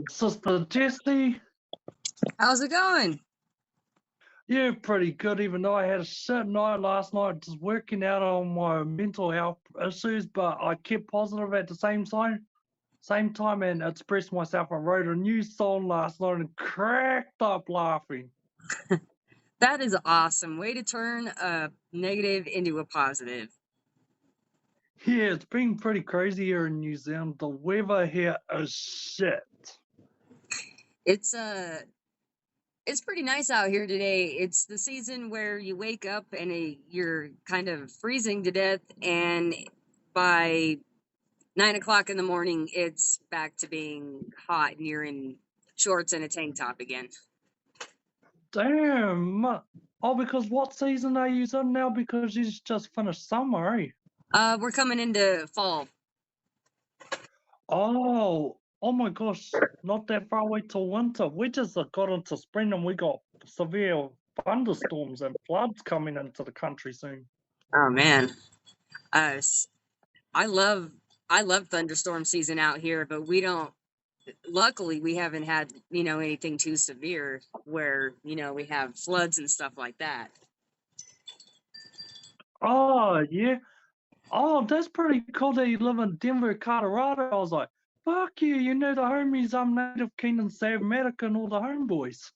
Sister Jessie, How's it going? yeah, pretty good. Even though I had a shit night last night, just working out on my mental health issues, but I kept positive at the same time, and expressed myself. I wrote a new song last night and cracked up laughing. That is awesome. Way to turn a negative into a positive. Yeah, it's been pretty crazy here in New Zealand. The weather here is shit. It's it's pretty nice out here today. It's the season where you wake up and you're kind of freezing to death, and by 9 o'clock in the morning, it's back to being hot, and you're in shorts and a tank top again. Damn. Oh, because what season are you in now? Because you just finished summer, eh? We're coming into fall. Oh my gosh, not that far away till winter. We just got into spring and we got severe thunderstorms and floods coming into the country soon. Oh man, uh, s- I love thunderstorm season out here, but we don't. Luckily, we haven't had anything too severe where we have floods and stuff like that. Oh, yeah. Oh, that's pretty cool that you live in Denver, Colorado. I was like, fuck you, you know the homies, I'm Native King and Sam Medica and all the homeboys.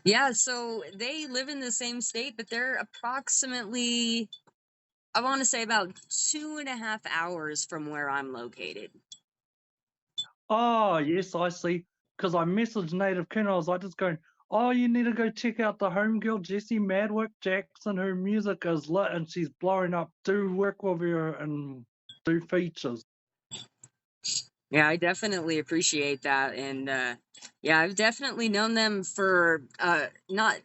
Yeah, so they live in the same state, but they're approximately, I want to say, about 2.5 hours from where I'm located. Oh, yes, I see. Because I messaged Native King, I was like, just going, oh, you need to go check out the homegirl, Jessie Madwick Jackson. Her music is lit and she's blowing up. Do work with her and do features. Yeah, I definitely appreciate that. And yeah, I've definitely known them for not,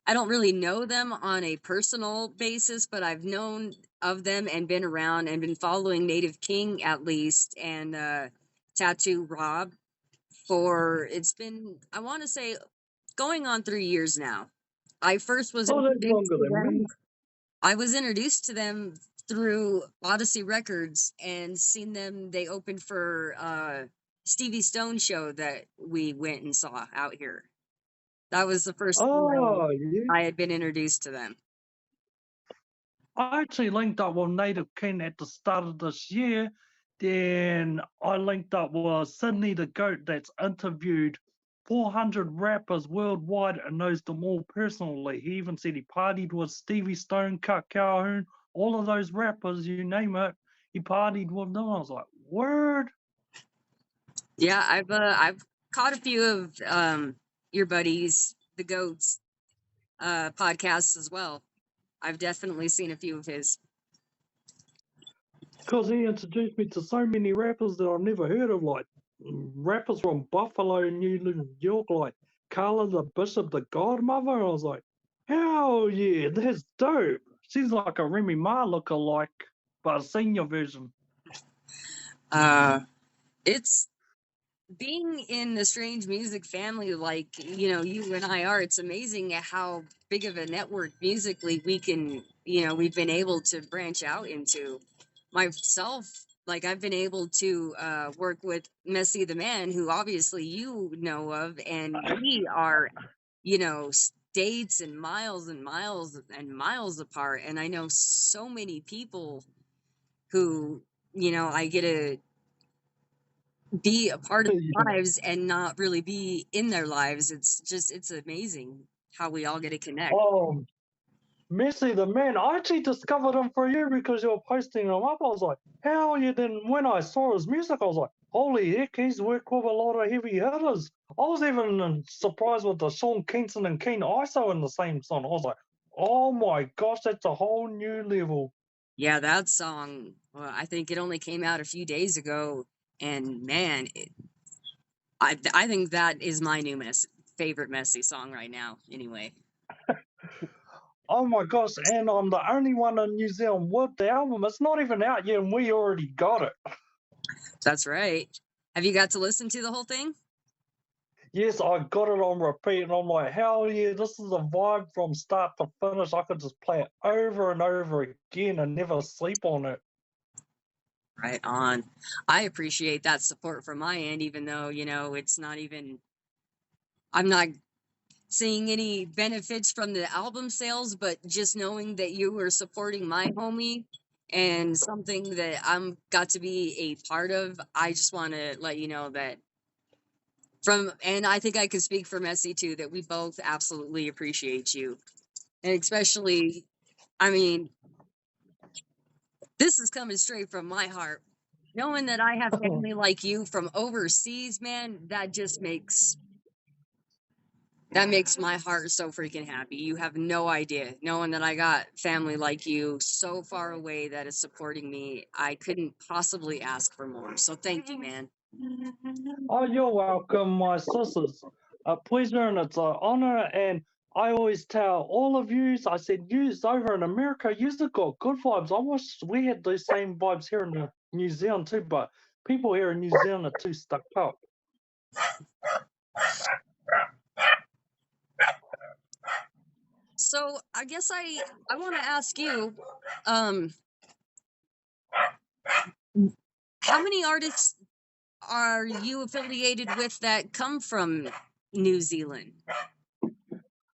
I don't really know them on a personal basis, but I've known of them and been around and been following Native King at least and Tattoo Rob for it's been, I want to say, going on 3 years now. I first was Oh, that's introduced longer to than me. them. I was introduced to them through Odyssey Records and seen them. They opened for Stevie Stone show that we went and saw out here. That was the first time Oh, yeah. I had been introduced to them. I actually linked up with Native King at the start of this year. Then I linked up with Sydney the Goat that's interviewed 400 rappers worldwide and knows them all personally. He even said he partied with Stevie Stone, Cut Calhoun, all of those rappers, you name it. He partied with them. I was like, word. Yeah, I've caught a few of your buddies, the Goats, podcasts as well. I've definitely seen a few of his. Because he introduced me to so many rappers that I've never heard of, like rappers from Buffalo, New York, like Carla the Bishop, the Godmother. I was like, hell yeah, that's dope. She's like a Remy Ma lookalike, but a senior version. Uh, it's being in the strange music family like you and I are. It's amazing how big of a network musically we've been able to branch out into. Myself, like I've been able to work with Messy the Man, who obviously you know of, and we are states and miles and miles and miles apart, and I know so many people who I get to be a part of their Yeah. lives and not really be in their lives. It's amazing how we all get to connect. Oh, Messi the man, I actually discovered him for you because you were posting him up. I was like, hell yeah. Then when I saw his music, I was like, holy heck, he's worked with a lot of heavy hitters. I was even surprised with the Sean Kingston and Keen ISO in the same song. I was like, oh my gosh, that's a whole new level. Yeah, that song, I think it only came out a few days ago, and man, I think that is my favorite Messy song right now. Anyway, Oh my gosh, and I'm the only one in New Zealand with the album. It's not even out yet, and we already got it. that's right. Have you got to listen to the whole thing? Yes, I got it on repeat, and I'm like, hell yeah, this is a vibe from start to finish. I could just play it over and over again and never sleep on it. Right on. I appreciate that support from my end, even though, it's not even, I'm not seeing any benefits from the album sales, but just knowing that you were supporting my homie and something that I'm got to be a part of, I just want to let you know that and I think I can speak for Messi too, that we both absolutely appreciate you. And especially, I mean, this is coming straight from my heart. Knowing that I have family like you from overseas, man, that makes my heart so freaking happy. You have no idea. Knowing that I got family like you so far away that is supporting me, I couldn't possibly ask for more. So thank you, man. Oh, you're welcome, my sisters. A pleasure and it's an honor. And I always tell all of yous, I said, yous over in America, yous have got good vibes. I wish we had those same vibes here in New Zealand too, but people here in New Zealand are too stuck up. So I guess I want to ask you, um, how many artists are you affiliated with that come from New Zealand?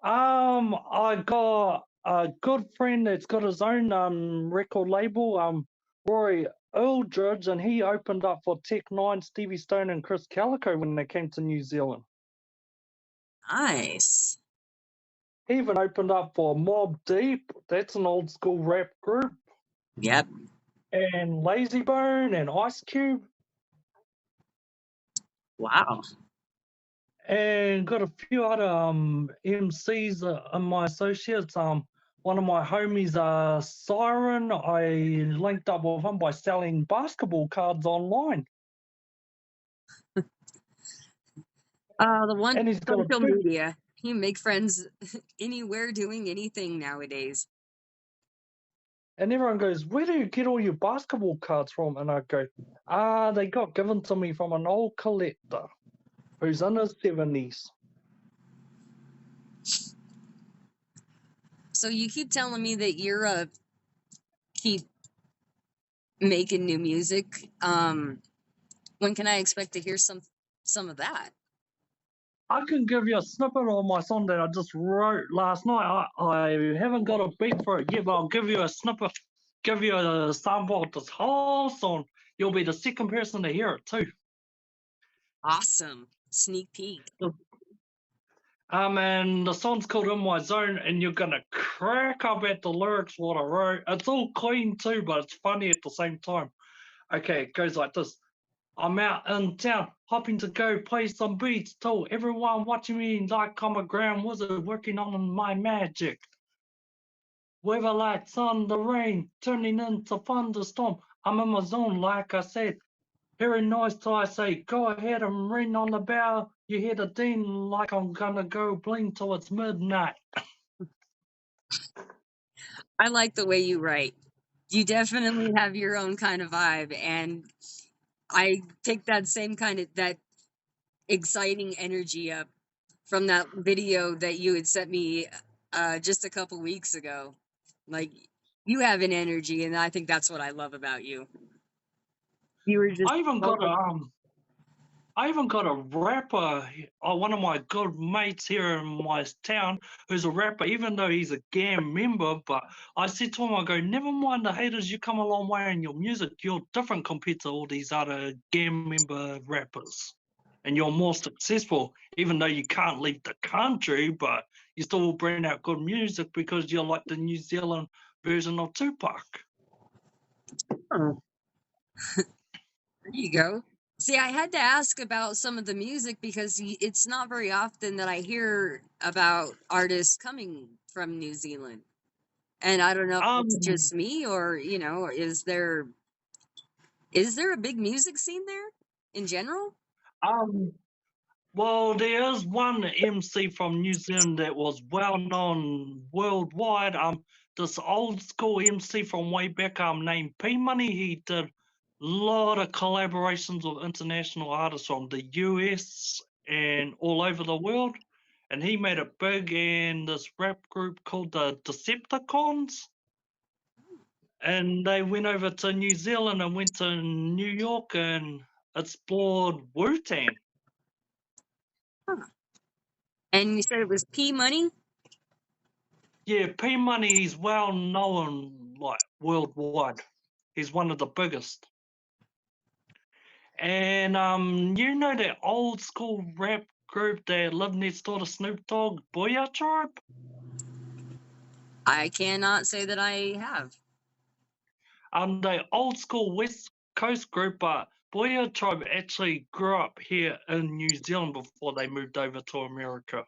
I got a good friend that's got his own record label, Roy Eldridge, and he opened up for Tech Nine, Stevie Stone, and Chris Calico when they came to New Zealand. Nice. He even opened up for Mob Deep. That's an old school rap group. Yep. And Lazy Bone and Ice Cube. Wow. And got a few other MCs and my associates. One of my homies, Siren. I linked up with him by selling basketball cards online. The one And he's got a social big. media. You make friends anywhere doing anything nowadays. And everyone goes, "Where do you get all your basketball cards from?" And I go, they got given to me from an old collector who's in his 70s. So you keep telling me that you're keep making new music. When can I expect to hear some of that? I can give you a snippet of my song that I just wrote last night. I haven't got a beat for it yet, but I'll give you a snippet, give you a sample of this whole song. You'll be the second person to hear it too. Awesome. Sneak peek. And the song's called In My Zone, and you're gonna crack up at the lyrics what I wrote. It's all clean too, but it's funny at the same time. Okay, it goes like this. I'm out in town, hopping to go play some beats. Told everyone watching me like I'm a grand wizard working on my magic. Weather like sun, the rain turning into thunderstorm. I'm in my zone, like I said. Hearing noise, so I say, go ahead and ring on the bell. You hear the ding like I'm gonna go bling till it's midnight. I like the way you write. You definitely have your own kind of vibe, and I pick that same kind of that exciting energy up from that video that you had sent me just a couple weeks ago. Like, you have an energy, and I think that's what I love about you. You were just I even got a I even got a rapper, one of my good mates here in my town, who's a rapper, even though he's a gang member. But I said to him, I go, never mind the haters, you come a long way in your music. You're different compared to all these other gang member rappers. And you're more successful, even though you can't leave the country, but you still bring out good music because you're like the New Zealand version of Tupac. Oh, there you go. See, I had to ask about some of the music because it's not very often that I hear about artists coming from New Zealand. And I don't know if it's Um, just me or, is there a big music scene there in general? um, Well, there is one MC from New Zealand that was well known worldwide. This old school MC from way back, named P Money. He did a lot of collaborations with international artists from the US and all over the world. And he made it big in this rap group called the Decepticons. And they went over to New Zealand and went to New York and explored Wu-Tang. Huh. And you said it was P Money? Yeah, P Money is well known like worldwide. He's one of the biggest. And you know that old school rap group that lived next door to Snoop Dogg, Booyah Tribe? I cannot say that I have. The old school West Coast group, but Booyah Tribe actually grew up here in New Zealand before they moved over to America.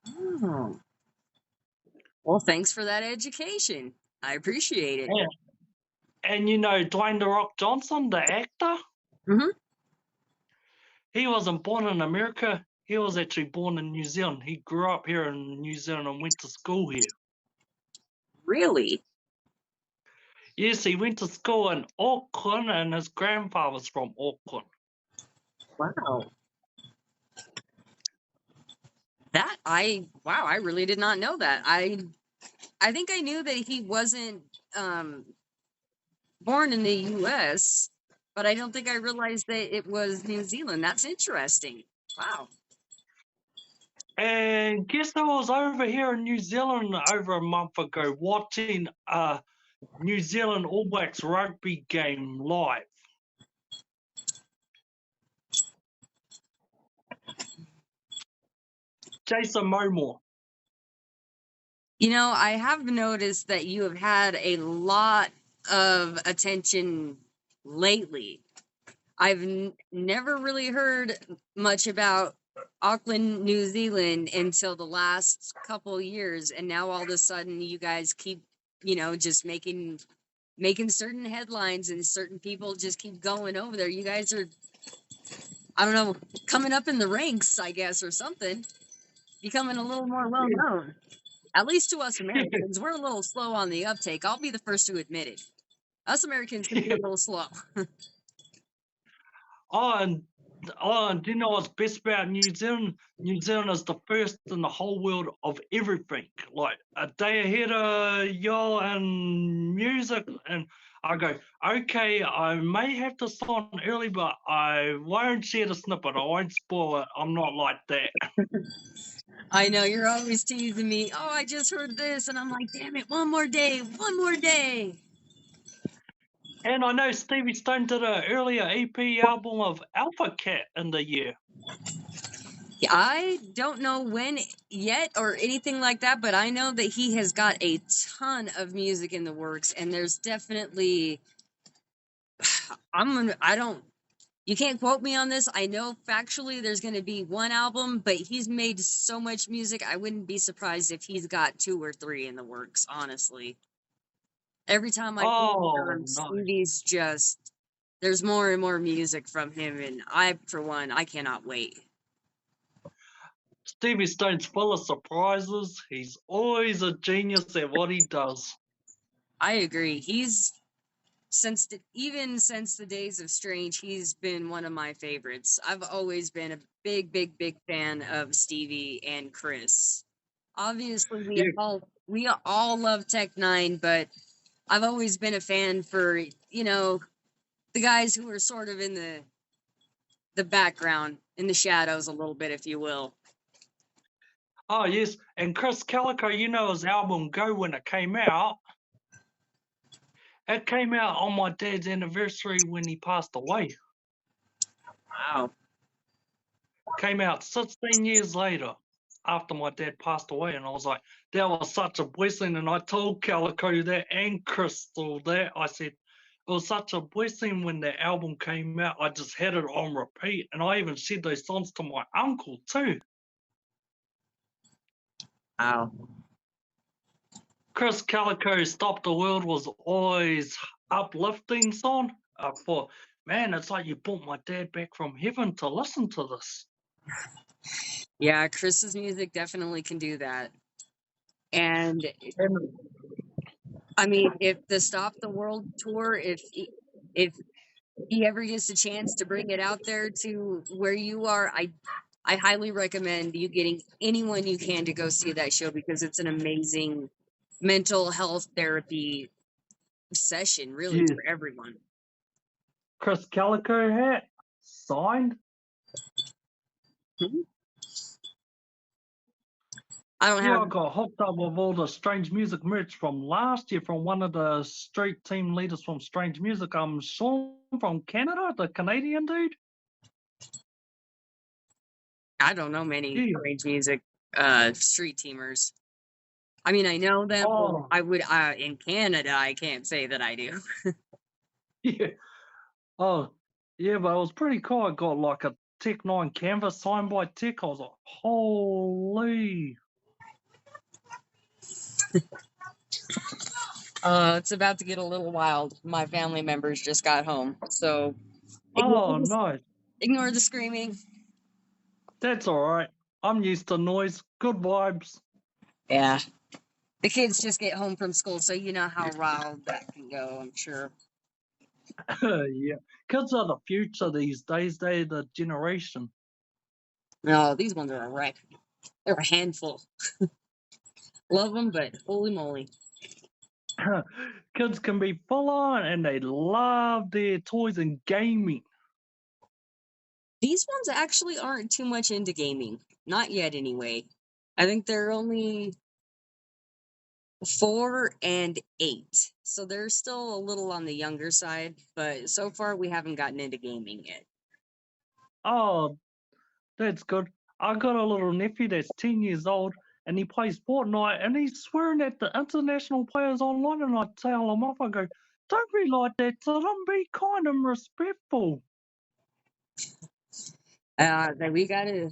Oh. Well, thanks for that education. I appreciate it. Yeah. And you know Dwayne The Rock Johnson, the actor? Mm-hmm. He wasn't born in America. He was actually born in New Zealand. He grew up here in New Zealand and went to school here. Really? Yes, he went to school in Auckland and his grandfather's from Auckland. Wow. I really did not know that. I think I knew that he wasn't born in the US, but I don't think I realized that it was New Zealand. That's interesting. Wow. And guess who was over here in New Zealand over a month ago watching a New Zealand All Blacks rugby game live? Jason Momoa. You know, I have noticed that you have had a lot of attention lately. I've never really heard much about Auckland, New Zealand until the last couple years, and now all of a sudden you guys keep, just making certain headlines, and certain people just keep going over there. You guys are, I don't know, coming up in the ranks, I guess, or something, becoming a little more well known. At least to us Americans, we're a little slow on the uptake. I'll be the first to admit it. Us Americans can be a little slow. Oh, and do you know what's best about New Zealand? New Zealand is the first in the whole world of everything. Like a day ahead of y'all and music. And I go, okay, I may have to sign early, but I won't share the snippet. I won't spoil it. I'm not like that. I know you're always teasing me. Oh, I just heard this, and I'm like, damn it, one more day, one more day. And I know Stevie Stone did an earlier EP album of Alpha Cat in the year. Yeah, I don't know when yet or anything like that, but I know that he has got a ton of music in the works, and there's definitely you can't quote me on this. I know factually there's going to be one album, but he's made so much music, I wouldn't be surprised if he's got 2 or 3 in the works, honestly. Every time I hear Oh, him, no. Stevie's just there's more and more music from him, and I, for one, I cannot wait. Stevie Stone's full of surprises. He's always a genius at what he does. I agree. He's even since the days of Strange, he's been one of my favorites. I've always been a big, big, big fan of Stevie and Chris. Obviously, Yeah. we all love Tech Nine, but I've always been a fan for the guys who are sort of in the background, in the shadows a little bit, if you will. Oh, yes. And Chris Calico, you know his album Go when it came out. It came out on my dad's anniversary when he passed away. Wow. Came out 16 years later after my dad passed away. And I was like, that was such a blessing. And I told Calico that and Crystal that. I said, it was such a blessing when the album came out. I just had it on repeat. And I even said those songs to my uncle too. Wow. Chris Calico's Stop the World was always uplifting song. I thought, man, it's like you brought my dad back from heaven to listen to this. Yeah, Chris's music definitely can do that. And I mean, if the Stop the World tour, if he ever gets a chance to bring it out there to where you are, I highly recommend you getting anyone you can to go see that show, because it's an amazing mental health therapy obsession, really, Yes. for everyone. Chris Calico hat signed. I don't Yeah, have. I got hooked up with all the Strange Music merch from last year from one of the street team leaders from Strange Music. Sean from Canada, the Canadian dude. I don't know many Yeah. Strange Music street teamers. I mean, I know them. Oh, I would in Canada. I can't say that I do. yeah. Oh, yeah, but it was pretty cool. I got like a Tech 9 canvas signed by Tech. I was like, holy. It's about to get a little wild. My family members just got home, so Oh, nice. ignore the screaming. That's all right. I'm used to noise. Good vibes. Yeah, the kids just get home from school, so you know how wild that can go. I'm sure. Yeah. Kids are the future these days. They're the generation. No, these ones are a wreck. They're a handful. Love them, but holy moly. Kids can be full on and they love their toys and gaming. These ones actually aren't too much into gaming. Not yet, anyway. I think they're only 4 and 8. So they're still a little on the younger side, but so far we haven't gotten into gaming yet. Oh, that's good. I got a little nephew that's 10 years old and he plays Fortnite and he's swearing at the international players online. And I tell him off, I go, don't be like that, to them, be kind and respectful. That we gotta.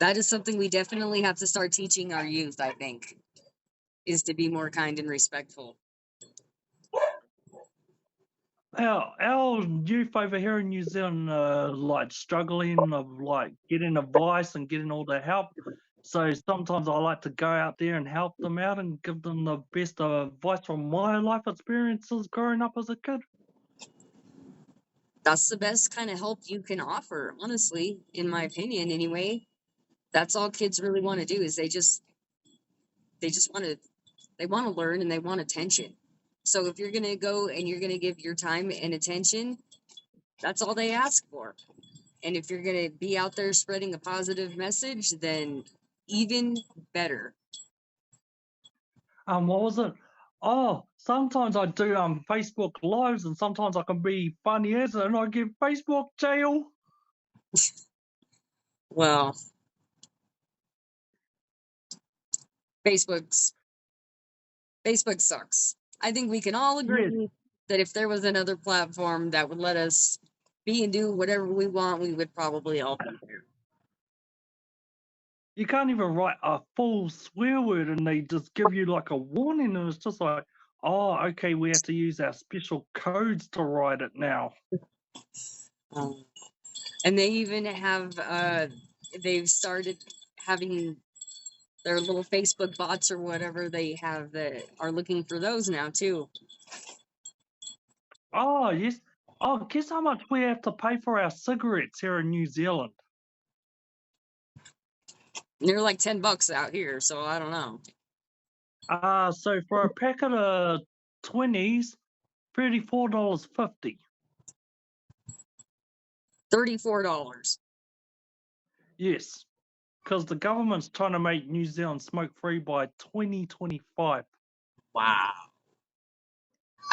That is something we definitely have to start teaching our youth. I think is to be more kind and respectful. Our youth over here in New Zealand like struggling of like getting advice and getting all the help. So sometimes I like to go out there and help them out and give them the best advice from my life experiences growing up as a kid. That's the best kind of help you can offer, honestly, in my opinion. Anyway, that's all kids really want to do is they just want to learn and they want attention. So if you're gonna go and you're gonna give your time and attention, that's all they ask for. And if you're going to be out there spreading a positive message, then even better. What was it? Oh, sometimes I do Facebook lives and sometimes I can be funny as it and I get Facebook jail. Well, Facebook's Facebook sucks. I think we can all Yes. agree that if there was another platform that would let us be and do whatever we want, we would probably all be there. You can't even write a full swear word and they just give you like a warning and it's just like, oh, okay, we have to use our special codes to write it now. And they even have they've started having their little Facebook bots or whatever they have that are looking for those now too. Oh, yes. Oh, guess how much we have to pay for our cigarettes here in New Zealand? They're like $10 out here, so I don't know. So for a packet of 20s, $34.50. $34. Yes, because the government's trying to make New Zealand smoke-free by 2025. Wow.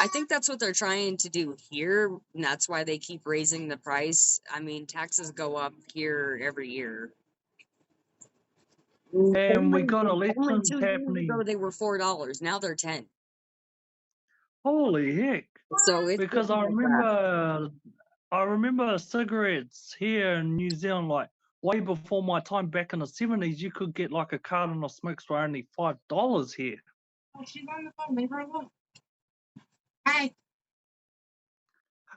I think that's what they're trying to do here, and that's why they keep raising the price. I mean, taxes go up here every year. And we got Only elections 2 years ago happening. they were $4. Now they're 10. Holy heck. So it's Because getting like that. I remember cigarettes here in New Zealand, like way before my time back in the 70s, you could get like a carton of smokes for only $5 here. Oh, she's on the phone. Leave her alone. Hi.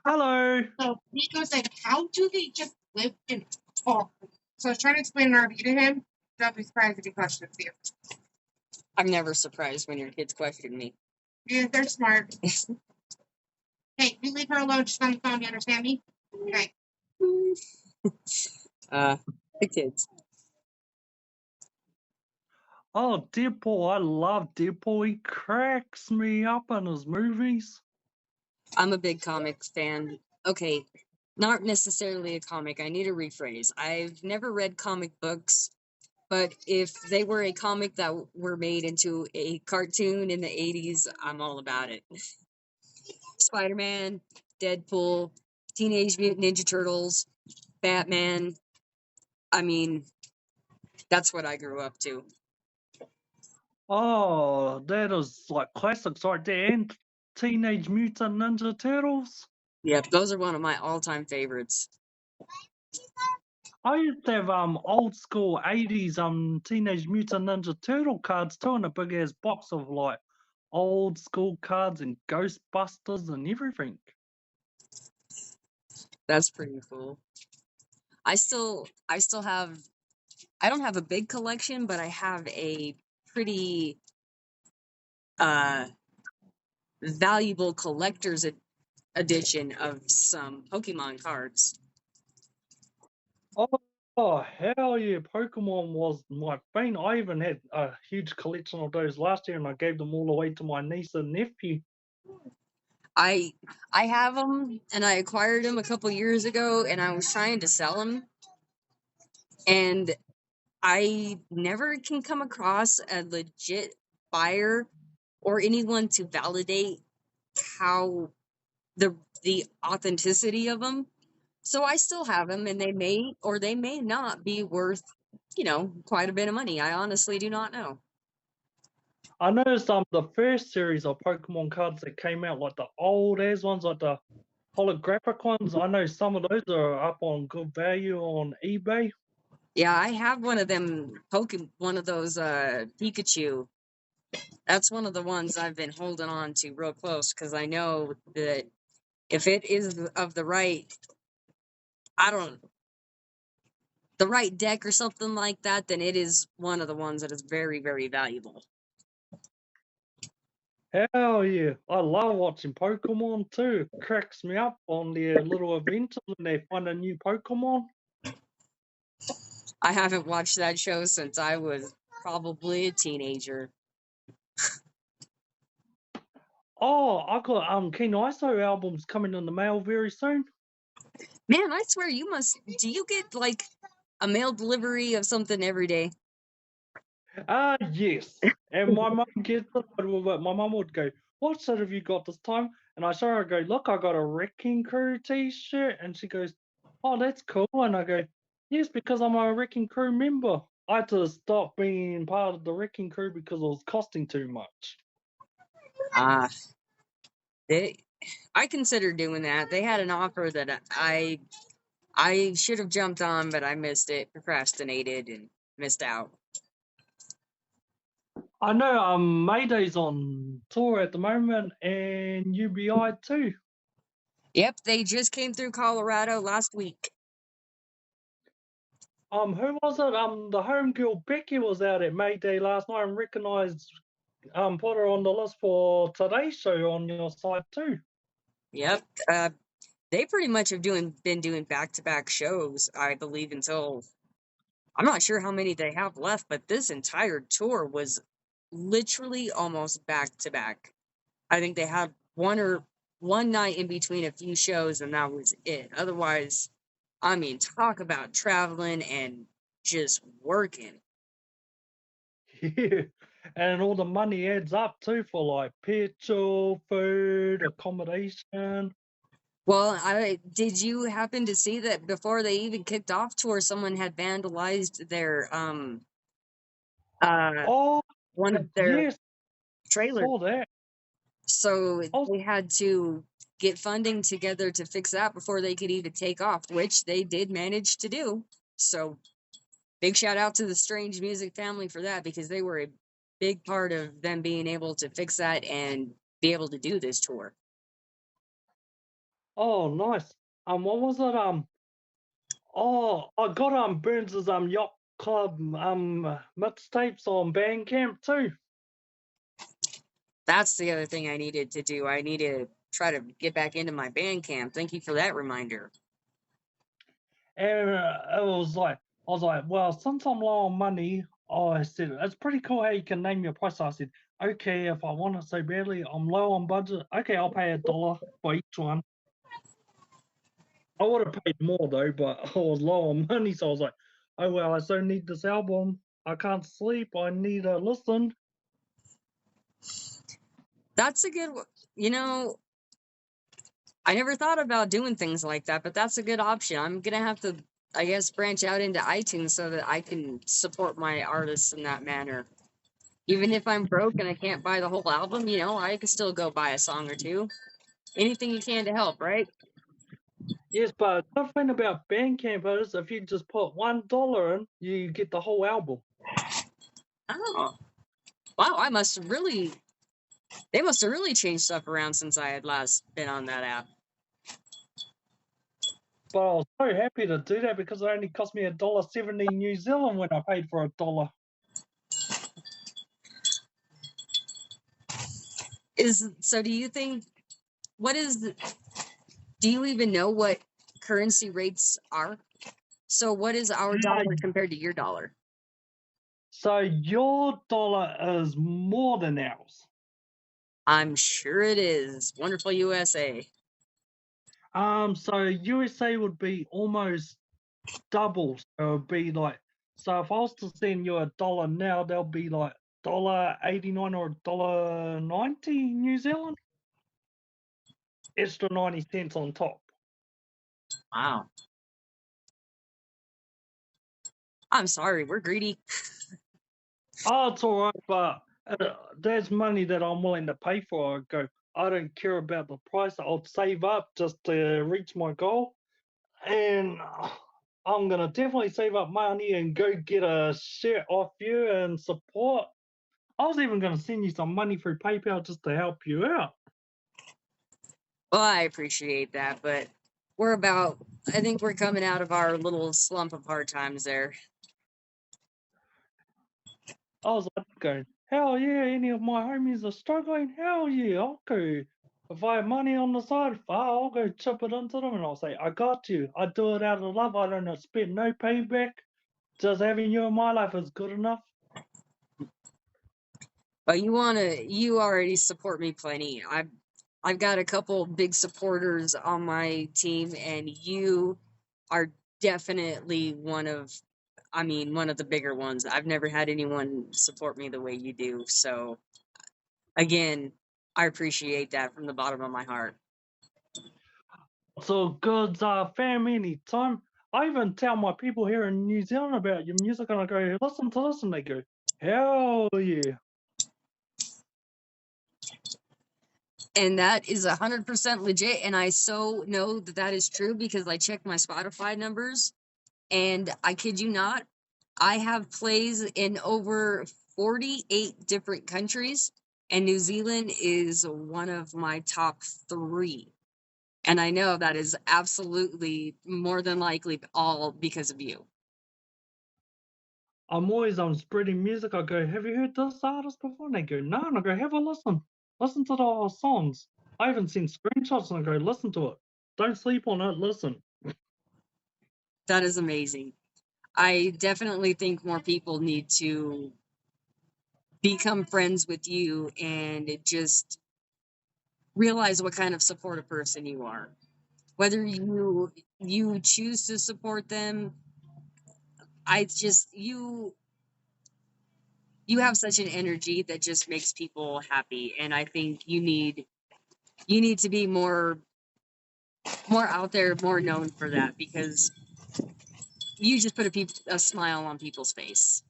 Hello. So Nico said, how do they just live and talk? So I was trying to explain an RV to him. Don't be surprised if he questions you. I'm never surprised when your kids question me. Yeah, they're smart. Hey, you leave her alone. She's on the phone. You understand me? Okay. The kids. Oh, Deadpool. I love Deadpool. He cracks me up in his movies. I'm a big comics fan. Okay, not necessarily a comic. I need to rephrase. I've never read comic books, but if they were a comic that were made into a cartoon in the 80s, I'm all about it. Spider-Man, Deadpool, Teenage Mutant Ninja Turtles, Batman. I mean, that's what I grew up to. Oh, that is like classics right there. And Teenage Mutant Ninja Turtles. Yep, those are one of my all-time favorites. I used to have old school 80s Teenage Mutant Ninja Turtle cards too in a big ass box of like old school cards and Ghostbusters and everything. That's pretty cool. I still have, I don't have a big collection, but I have a pretty valuable collector's edition of some Pokemon cards. Oh, hell yeah, Pokemon was my thing. I even had a huge collection of those last year and I gave them all away to my niece and nephew. I have them, and I acquired them a couple years ago, and I was trying to sell them, and I never can come across a legit buyer or anyone to validate how the authenticity of them. So I still have them, and they may or they may not be worth, quite a bit of money. I honestly do not know. I noticed the first series of Pokemon cards that came out, like the old ass ones, like the holographic ones. I know some of those are up on good value on eBay. Yeah, I have one of them one of those Pikachu. That's one of the ones I've been holding on to real close because I know that if it is of the right, I don't, the right deck or something like that, then it is one of the ones that is very, very valuable. Hell yeah. I love watching Pokemon too. It cracks me up on their little events when they find a new Pokemon. I haven't watched that show since I was probably a teenager. Oh, I got King ISO albums coming in the mail very soon. Man, I swear do you get like a mail delivery of something every day? Yes. And my mum gets it, but my mum would go, "What shirt have you got this time?" And I show her, I go, "Look, I got a Wrecking Crew t-shirt." And she goes, "Oh, that's cool." And I go, "Yes, because I'm a Wrecking Crew member." I had to stop being part of the Wrecking Crew because it was costing too much. Ah, I considered doing that. They had an offer that I should have jumped on, but I missed it, procrastinated, and missed out. I know Mayday's on tour at the moment and UBI too. Yep, they just came through Colorado last week. Who was it? The homegirl Becky was out at Mayday last night and recognised put her on the list for today's show on your site too. Yep, they pretty much have been doing back-to-back shows, I believe, until I'm not sure how many they have left, but this entire tour was literally almost back-to-back. I think they had one night in between a few shows, and that was it. Otherwise, I mean, talk about traveling and just working. Yeah. And all the money adds up too for like petrol, food, accommodation. Well, did you happen to see that before they even kicked off tour, someone had vandalized their uh Oh, one of their yes, trailers? saw that. So I was, they had to get funding together to fix that before they could even take off, which they did manage to do. So big shout out to the Strange Music family for that, because they were a big part of them being able to fix that and be able to do this tour. oh, nice. What was it? Oh, I got Burns's yacht club mixtapes on Bandcamp too. That's the other thing I needed to do. I need to try to get back into my Bandcamp. Thank you for that reminder. And it was like, I was like, well, since I'm low on money, Oh, I said, it's pretty cool how you can name your price. I said, okay, if I want it so badly, I'm low on budget. Okay, I'll pay $1 for each one. I would have paid more though, but I was low on money, so I was like, oh well, I so need this album. I can't sleep. I need to listen. That's a good, you know, I never thought about doing things like that, but that's a good option. I'm gonna have to, I guess, branch out into iTunes so that I can support my artists in that manner. Even if I'm broke and I can't buy the whole album, you know, I can still go buy a song or two. Anything you can to help, right? Yes, but the thing about Bandcamp is if you just put $1 in, you get the whole album. Oh, wow! They must have really changed stuff around since I had last been on that app. But I was so happy to do that because it only cost me $1.70 New Zealand when I paid for $1. Do you think what is the, do you even know what currency rates are? So what is our dollar compared to your dollar? So your dollar is more than ours. I'm sure it is. Wonderful USA. So USA would be almost double. So it'd be like, so if I was to send you $1 now, there'll be like $1.89 or $1.90 New Zealand. Extra 90 cents on top. Wow. I'm sorry, we're greedy. Oh, it's all right, but there's money that I'm willing to pay for. I go, I don't care about the price. I'll save up just to reach my goal. And I'm going to definitely save up money and go get a shirt off you and support. I was even going to send you some money through PayPal just to help you out. Well, I appreciate that, but I think we're coming out of our little slump of hard times there. I was like going, hell yeah, any of my homies are struggling? Hell yeah, I'll go. If I have money on the side, I'll go chip it into them and I'll say, I got you. I do it out of love. I don't expect no payback. Just having you in my life is good enough. But you already support me plenty. I've got a couple big supporters on my team, and you are definitely one of the bigger ones. I've never had anyone support me the way you do. So again, I appreciate that from the bottom of my heart. So good, fam, anytime. I even tell my people here in New Zealand about your music and I go, listen to this, and they go, hell yeah. And that is 100% legit. And I so know that that is true because I checked my Spotify numbers, and I kid you not, I have plays in over 48 different countries, and New Zealand is one of my top 3. And I know that is absolutely more than likely all because of you. I'm always spreading music. I go, have you heard this artist before? And they go, no. And I go, have a listen. Listen to the songs. I haven't seen screenshots and I go, listen to it. Don't sleep on it. Listen. That is amazing. I definitely think more people need to become friends with you and just realize what kind of supportive person you are. Whether you choose to support them, I just you have such an energy that just makes people happy, and I think you need to be more out there, more known for that, because you just put a smile on people's face.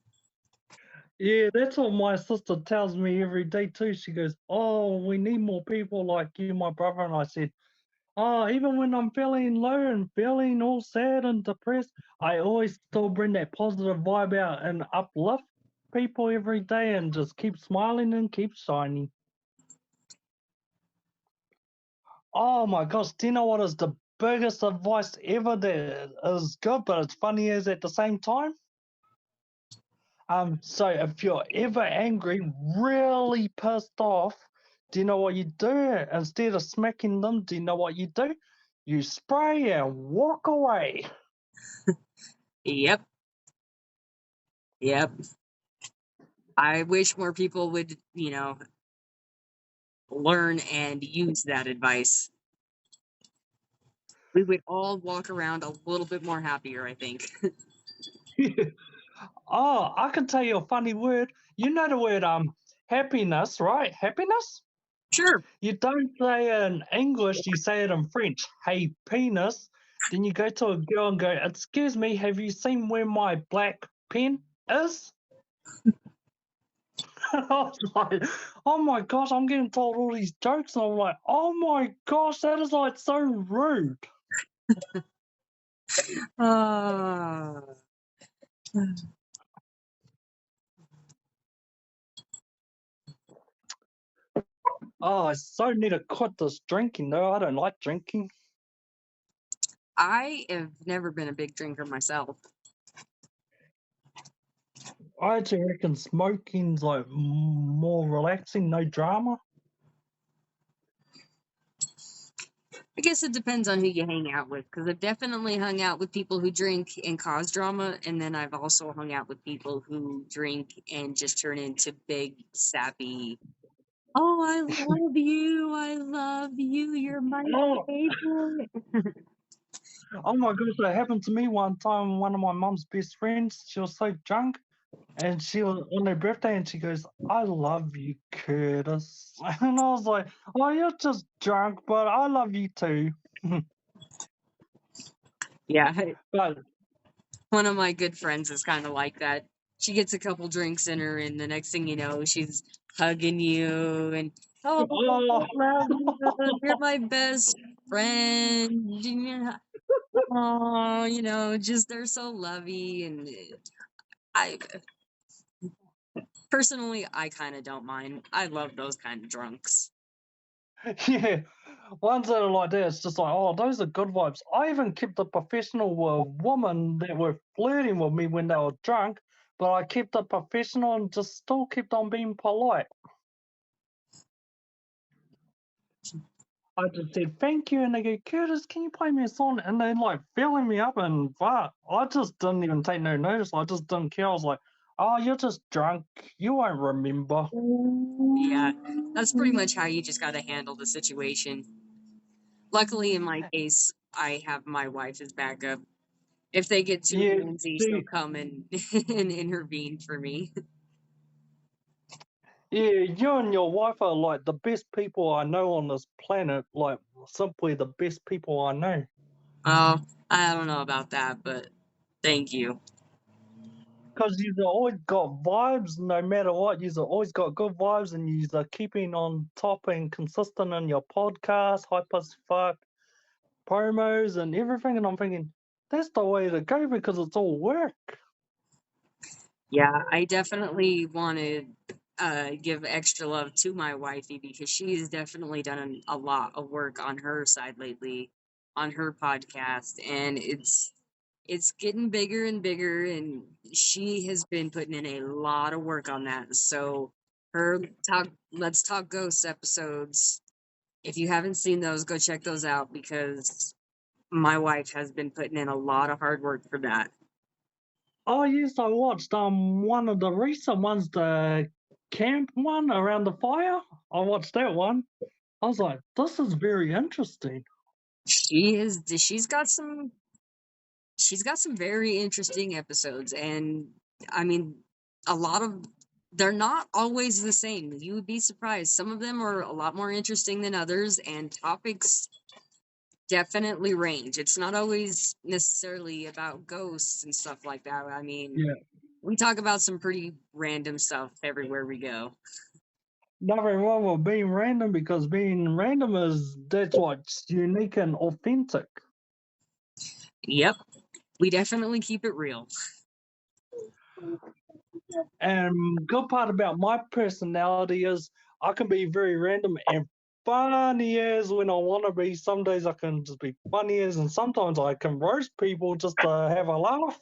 Yeah, that's what my sister tells me every day too. She goes, oh, we need more people like you, my brother. And I said, oh, even when I'm feeling low and feeling all sad and depressed, I always still bring that positive vibe out and uplift people every day and just keep smiling and keep shining. Oh my gosh, do you know what is the biggest advice ever that is good, but it's funny as at the same time? So if you're ever angry, really pissed off, do you know what you do? Instead of smacking them, do you know what you do? You spray and walk away. Yep. I wish more people would, learn and use that advice. We would all walk around a little bit more happier, I think. Oh, I can tell you a funny word. You know the word happiness, right? Happiness? Sure. You don't say it in English, you say it in French. Hey, penis. Then you go to a girl and go, excuse me, have you seen where my black pen is? And I was like, oh my gosh, I'm getting told all these jokes. And I'm like, oh my gosh, that is like so rude. Uh, Oh, I so need to quit this drinking though. I don't like drinking. I have never been a big drinker myself. I actually reckon smoking's like more relaxing, no drama. I guess it depends on who you hang out with, because I've definitely hung out with people who drink and cause drama, and then I've also hung out with people who drink and just turn into big, sappy, oh, I love you, you're my Oh, favorite. oh my gosh, that happened to me one time. One of my mom's best friends, she was so drunk, and she was on her birthday, and she goes, "I love you, Curtis," and I was like, "Oh, you're just drunk, but I love you too." Yeah, But one of my good friends is kind of like that. She gets a couple drinks in her, and the next thing you know, she's hugging you and, oh, oh, I love you. You're my best friend. Oh, just they're so lovey, and I personally, I kind of don't mind. I love those kind of drunks. yeah, ones that are like that, it's just like, oh, those are good vibes. I even kept it professional with women that were flirting with me when they were drunk, but I kept it professional and just still kept on being polite. I just said thank you, and they go, Curtis, can you play me a song? And they're like filling me up, and but I just didn't even take no notice. I just didn't care. I was like, oh, you're just drunk. You won't remember. Yeah, that's pretty much how you just got to handle the situation. Luckily, in my case, I have my wife as backup. If they get too Yeah, handsy, she'll see, come and, and intervene for me. yeah, you and your wife are like the best people I know on this planet. Like, simply the best people I know. Oh, I don't know about that, but thank you. Because you've always got vibes, no matter what. You've always got good vibes, and you're keeping on top and consistent in your podcast, Hype A.F, promos, and everything. And I'm thinking, that's the way to go because it's all work. Yeah, I definitely want to give extra love to my wifey because she's definitely done a lot of work on her side lately on her podcast, and it's getting bigger and bigger, and she has been putting in a lot of work on that. So her Let's Talk Ghosts episodes, if you haven't seen those, go check those out because my wife has been putting in a lot of hard work for that. Oh yes, I watched one of the recent ones, the camp one around the fire. I watched that one. I was like, this is very interesting. She's got some very interesting episodes, and I mean, a lot of they're not always the same. You would be surprised. Some of them are a lot more interesting than others, and topics definitely range. It's not always necessarily about ghosts and stuff like that. I mean, Yeah. we talk about some pretty random stuff everywhere we go. Nothing wrong with being random because being random that's what's unique and authentic. Yep, we definitely keep it real. And good part about my personality is I can be very random and funny as when I want to be. Some days I can just be funny as, and sometimes I can roast people just to have a laugh.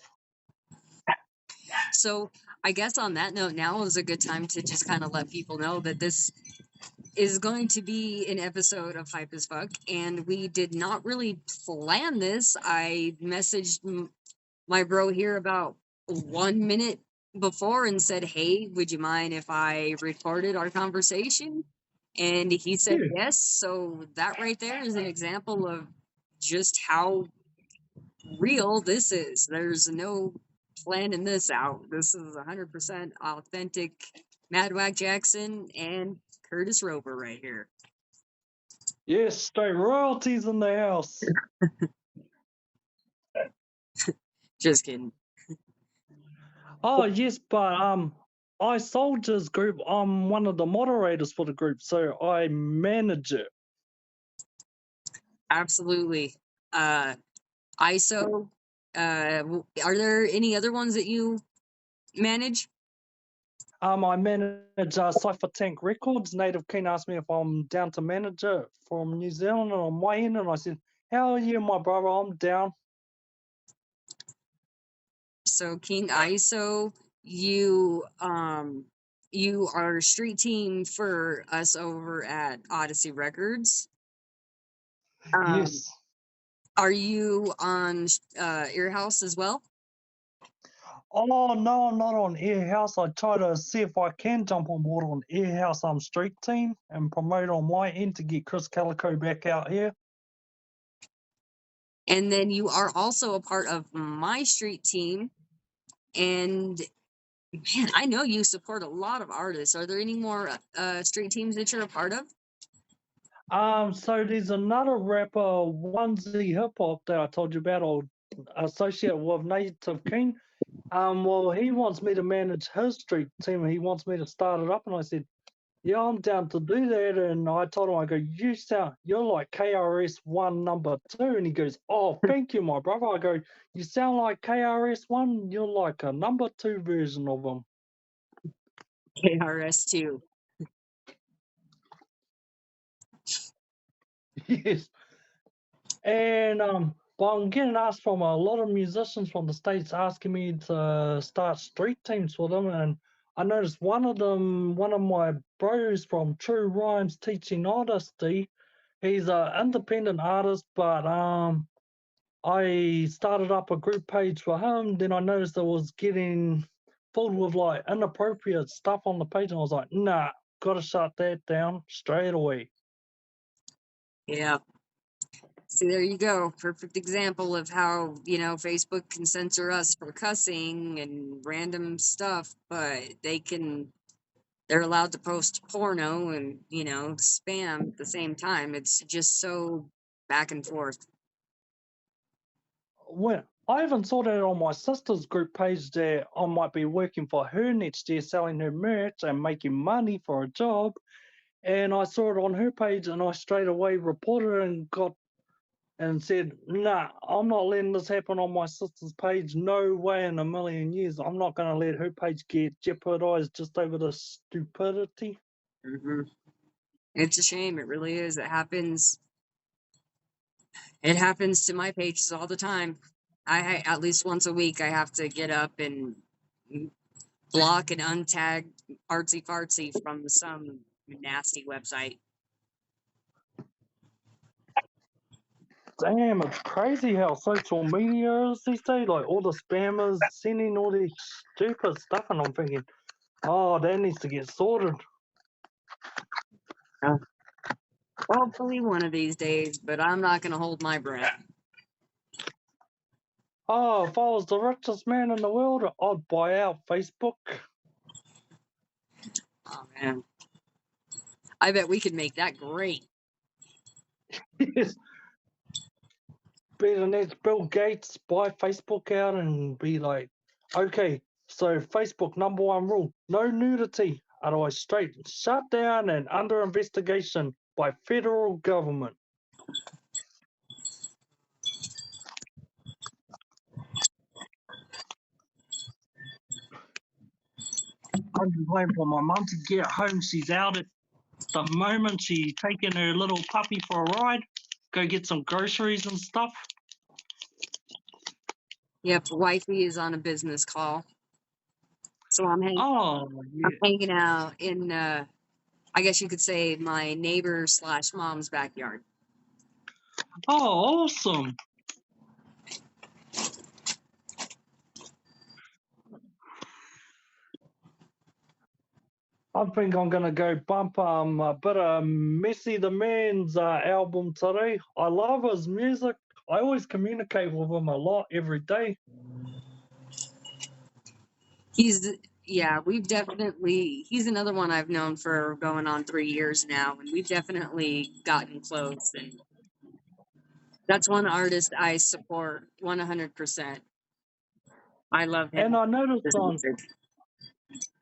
So I guess on that note, now is a good time to just kind of let people know that this is going to be an episode of Hype as Fuck, and we did not really plan this. I messaged my bro here about 1 minute before and said, "Hey, would you mind if I recorded our conversation?" And he said Yeah. yes. So that right there is an example of just how real this is. There's no planning this out. This is 100% authentic Mad Whack Jackson and Kurtis Roper right here. Yes, straight royalties in the house. Just kidding. Oh yes, but I Soldiers group. I'm one of the moderators for the group, so I manage it. Absolutely. ISO. Are there any other ones that you manage? I manage Cypher Tank Records. Native King asked me if I'm down to manage it from New Zealand, and on my end, and I said, "Hell yeah, my brother, I'm down." So King ISO, you are street team for us over at Odyssey Records. Yes. Are you on Earhouse as well? Oh no, I'm not on Airhouse. I try to see if I can jump on board on Airhouse Street Team and promote on my end to get Chris Calico back out here. And then you are also a part of my street team. And man, I know you support a lot of artists. Are there any more street teams that you're a part of? So there's another rapper, Onesie Hip Hop, that I told you about, or associate with Native King. Well, he wants me to manage his street team. He wants me to start it up, and I said, "Yeah, I'm down to do that." And I told him, I go, you're like KRS-One #2. And he goes, "Oh, thank you, my brother." I go, "You sound like KRS-One. You're like a #2 version of him." KRS2. Yes. And but I'm getting asked from a lot of musicians from the States asking me to start street teams for them. And I noticed one of my bros from True Rhymes Teaching Honesty, he's an independent artist, but I started up a group page for him. Then I noticed it was getting filled with like inappropriate stuff on the page, and I was like, "Nah, gotta shut that down straight away." Yeah. See, there you go. Perfect example of how, Facebook can censor us for cussing and random stuff, but they're allowed to post porno and, spam at the same time. It's just so back and forth. Well, I even saw that on my sister's group page that I might be working for her next year, selling her merch and making money for a job. And I saw it on her page, and I straight away reported it and got and said, "Nah, I'm not letting this happen on my sister's page. No way in a million years. I'm not going to let her page get jeopardized just over this stupidity." Hmm. It's a shame. It really is. It happens. It happens to my pages all the time. At least once a week, I have to get up and block and untag artsy fartsy from some nasty website. Damn, it's crazy how social media is these days. Like all the spammers sending all this stupid stuff, and I'm thinking, oh, that needs to get sorted. Hopefully one of these days, but I'm not going to hold my breath. Oh, if I was the richest man in the world, I'd buy out Facebook. Oh, man. I bet we could make that great. Yes. Be the next Bill Gates, buy Facebook out and be like, okay, so Facebook #1 rule, no nudity, otherwise straight shut down and under investigation by federal government. I'm just waiting for my mum to get home. She's out at the moment. She's taking her little puppy for a ride, go get some groceries and stuff. Yep, wifey is on a business call. So I'm Oh, yeah. hanging out in, I guess you could say, my neighbor / mom's backyard. Oh, awesome. I think I'm gonna go bump a bit of Messi the Man's album today. I love his music. I always communicate with him a lot every day. He's another one I've known for going on 3 years now, and we've definitely gotten close, and that's one artist I support 100%. I love him.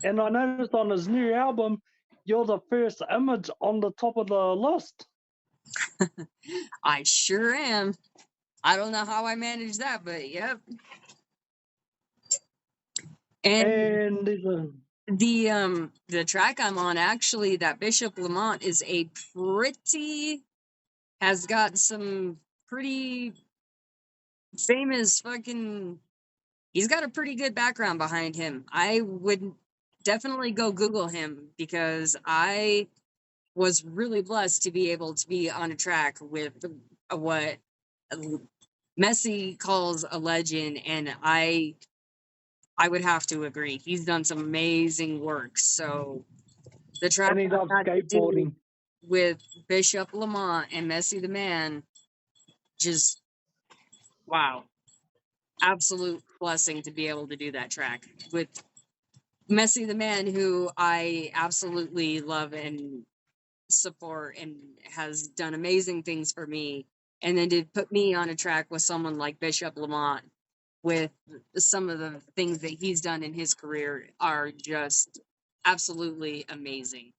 And I noticed on his new album, you're the first image on the top of the list. I sure am. I don't know how I managed that, but yep. And the track I'm on, actually, that Bishop Lamont is has got some pretty famous he's got a pretty good background behind him. I would definitely go Google him, because I was really blessed to be able to be on a track with what Messi calls a legend, and I would have to agree. He's done some amazing work. So the track And he loves skateboarding with Bishop Lamont and Messi the Man, just wow. Absolute blessing to be able to do that track with Messi the Man, who I absolutely love and support and has done amazing things for me. And then to put me on a track with someone like Bishop Lamont, with some of the things that he's done in his career, are just absolutely amazing.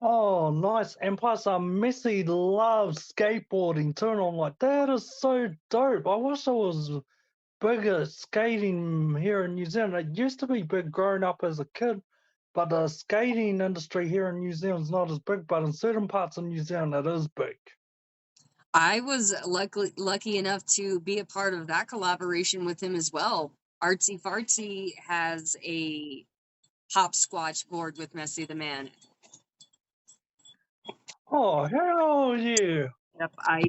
Oh, nice. And plus, Messi loves skateboarding too. And I'm like, that is so dope. I wish I was bigger skating here in New Zealand. It used to be big growing up as a kid, but the skating industry here in New Zealand is not as big, but in certain parts of New Zealand, it is big. I was lucky enough to be a part of that collaboration with him as well. Artsy Fartsy has a hopscotch board with Messi the Man. Oh, hell yeah. Yep, I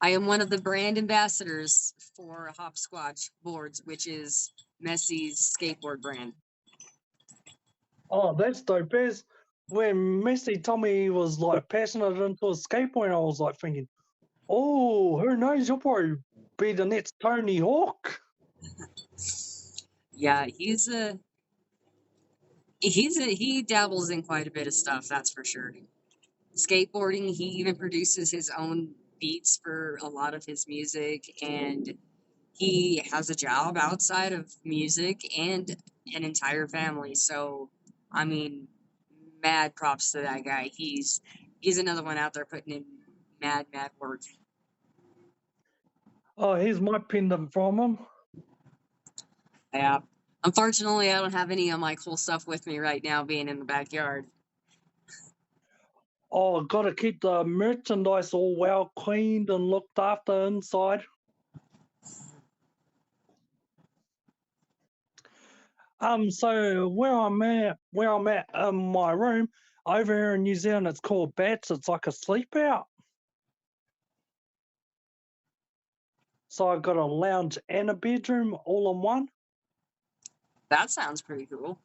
am one of the brand ambassadors for Hopscotch Boards, which is Messi's skateboard brand. Oh, that's dope. As when Messi told me he was like passionate into his skateboarding, I was like thinking, oh, who knows? You'll probably be the next Tony Hawk. Yeah, he dabbles in quite a bit of stuff, that's for sure. Skateboarding, he even produces his own beats for a lot of his music, and he has a job outside of music and an entire family. So, I mean, mad props to that guy. He's another one out there putting in mad work. Oh, here's my pendant from him. Yeah. Unfortunately, I don't have any of my cool stuff with me right now, being in the backyard. Oh, gotta keep the merchandise all well cleaned and looked after inside. So where I'm at in my room over here in New Zealand, it's called Bats. It's like a sleep out. So I've got a lounge and a bedroom all in one. That sounds pretty cool.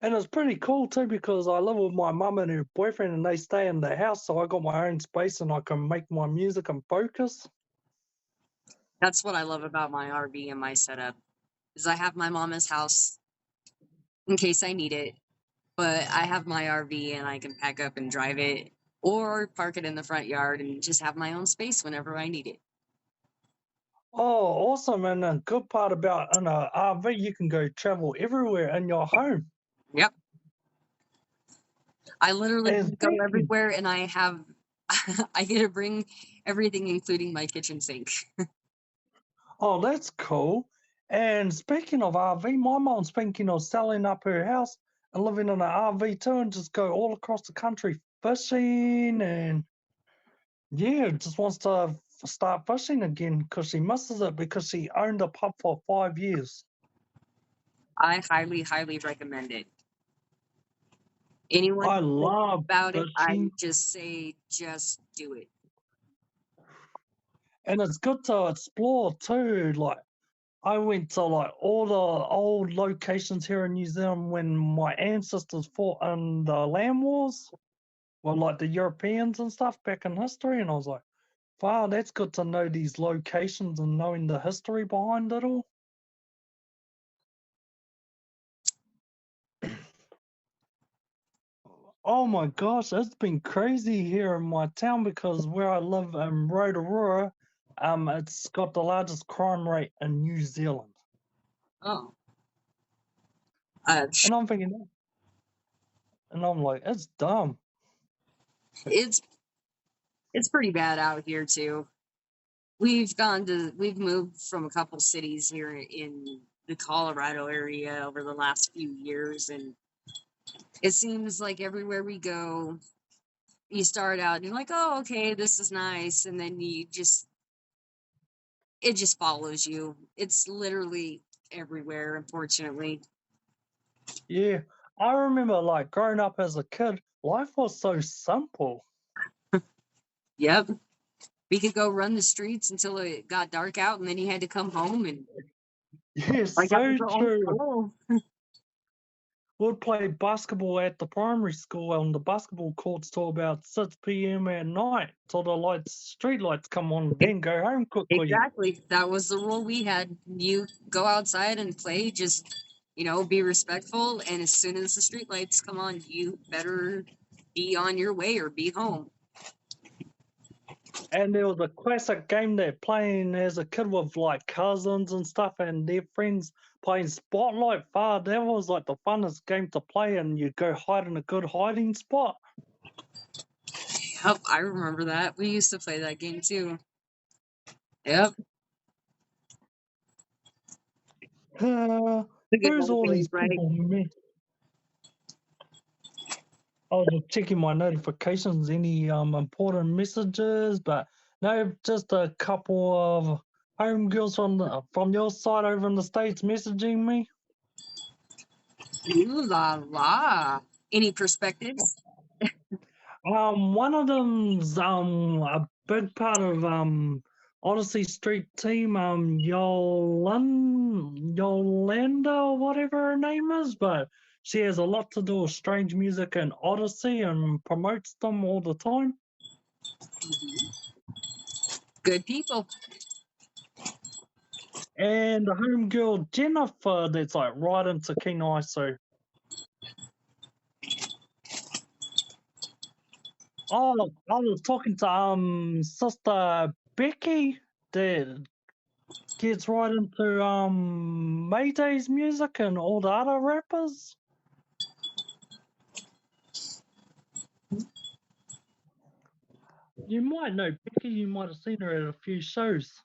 And it's pretty cool too because I live with my mum and her boyfriend and they stay in the house, so I got my own space and I can make my music and focus. That's what I love about my RV and my setup, is I have my mama's house in case I need it, but I have my RV and I can pack up and drive it or park it in the front yard and just have my own space whenever I need it. Oh, awesome. And the good part about an RV, you can go travel everywhere in your home. Yep. I literally And go everywhere, and I get to bring everything, including my kitchen sink. Oh, that's cool. And speaking of RV, my mom's thinking of selling up her house and living in an RV too and just go all across the country fishing and yeah, just wants to start fishing again because she misses it because she owned a pub for 5 years. I highly recommend it. Anyone I who thinks love about it, I fishing. just say, just do it. And it's good to explore too. Like I went to like all the old locations here in New Zealand when my ancestors fought in the land wars, well, like the Europeans and stuff back in history, and I was like, wow, that's good to know these locations and knowing the history behind it all. Oh my gosh, it's been crazy here in my town because where I live in Rotorua, it's got the largest crime rate in New Zealand. Oh, And I'm thinking, and I'm like, it's dumb. it's pretty bad out here too. We've moved from a couple cities here in the Colorado area over the last few years, and it seems like everywhere we go, you start out and you're like, oh, okay, this is nice, and then it just follows you. It's literally everywhere, unfortunately. Yeah, I remember like growing up as a kid, life was so simple. Yep. We could go run the streets until it got dark out, and then you had to come home and Yeah, I got to so go home. true. Oh, We'd play basketball at the primary school on the basketball courts till about 6 p.m. at night till the street lights come on, then go home quickly. exactly. That was the rule we had. You go outside and play, just, be respectful. And as soon as the street lights come on, you better be on your way or be home. And there was a classic game that playing as a kid with like cousins and stuff and their friends playing Spotlight Far. That was like the funnest game to play, and you go hide in a good hiding spot. Yep, I remember that. We used to play that game too. Yep. Uh, The good where's old all days, these right? people? I was just checking my notifications, any important messages, but no, just a couple of homegirls from your side over in the States messaging me. Ooh la la. Any perspectives? One of them's a big part of Odyssey Street team, Yolanda or whatever her name is, but she has a lot to do with strange music and Odyssey and promotes them all the time. Good people. And the homegirl Jennifer that's like right into Keen ISO. Oh, I was talking to Sister Becky that gets right into Mayday's music and all the other rappers. You might know Becky, you might have seen her at a few shows.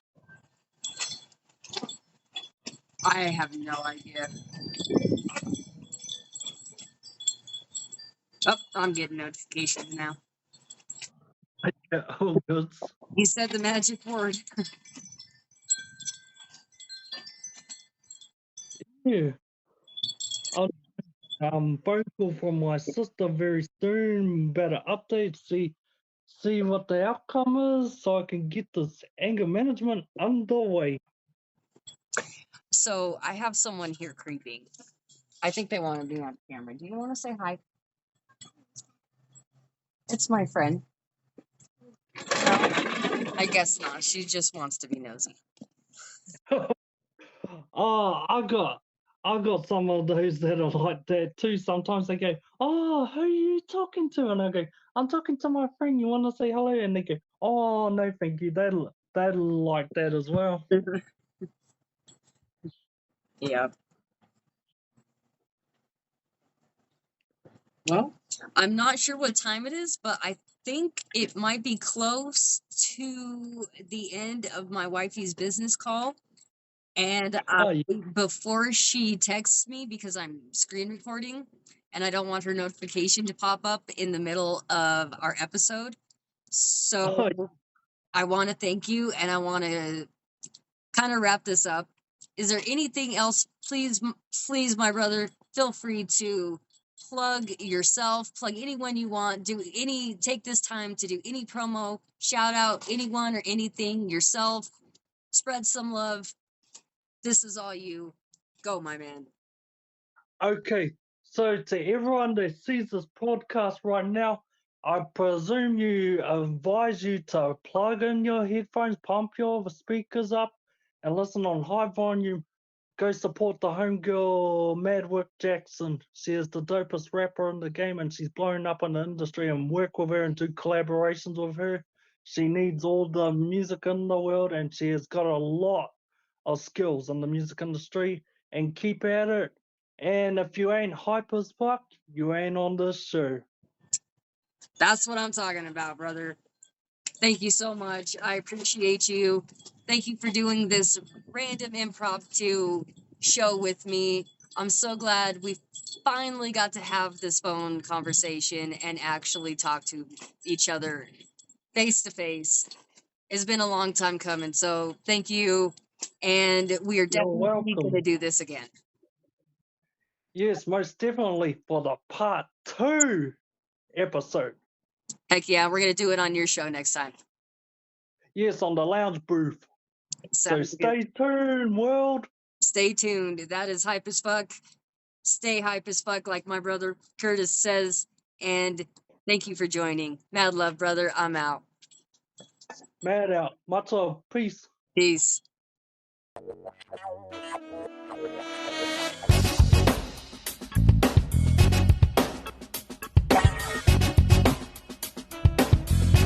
I have no idea. Oh, I'm getting notifications now. Yeah, oh good. You said the magic word. Yeah. I'll vocal from my sister very soon, better update, see what the outcome is so I can get this anger management underway. So I have someone here creeping. I think they want to be on camera. Do you want to say hi? It's my friend. No, I guess not. She just wants to be nosy. Oh, I got some of those that are like that too. Sometimes they go, "Oh, who are you talking to?" And I go, "I'm talking to my friend. You want to say hello?" And they go, "Oh, no, thank you." They like that as well. Yeah. Well, I'm not sure what time it is, but I think it might be close to the end of my wifey's business call. And Oh, yeah. before she texts me, because I'm screen recording and I don't want her notification to pop up in the middle of our episode. Oh, So I want to thank you and I want to kind of wrap this up. Is there anything else? Please, please, my brother, feel free to plug yourself, plug anyone you want, take this time to do any promo, shout out anyone or anything yourself, spread some love. This is all you. Go, my man. Okay, so to everyone that sees this podcast right now, I presume you advise you to plug in your headphones, pump your speakers up, and listen on high volume. Go support the homegirl Madwork Jackson. She is the dopest rapper in the game, and she's blowing up in the industry. And work with her and do collaborations with her. She needs all the music in the world, and she has got a lot of skills in the music industry. And keep at it. And if you ain't hype as fuck, you ain't on this show. That's what I'm talking about, brother. Thank you so much. I appreciate you. Thank you for doing this random impromptu show with me. I'm so glad we finally got to have this phone conversation and actually talk to each other face to face. It's been a long time coming, so thank you. And we are You're definitely going to welcome. do this again. Yes, most definitely for the part 2 episode. Heck yeah, we're going to do it on your show next time. Yes, on the lounge booth. So Sounds good. stay tuned, world. Stay tuned. That is Hype as Fuck. Stay hype as fuck, like my brother Kurtis says. And thank you for joining. Mad love, brother. I'm out. Mad out. Much love. Peace. Peace.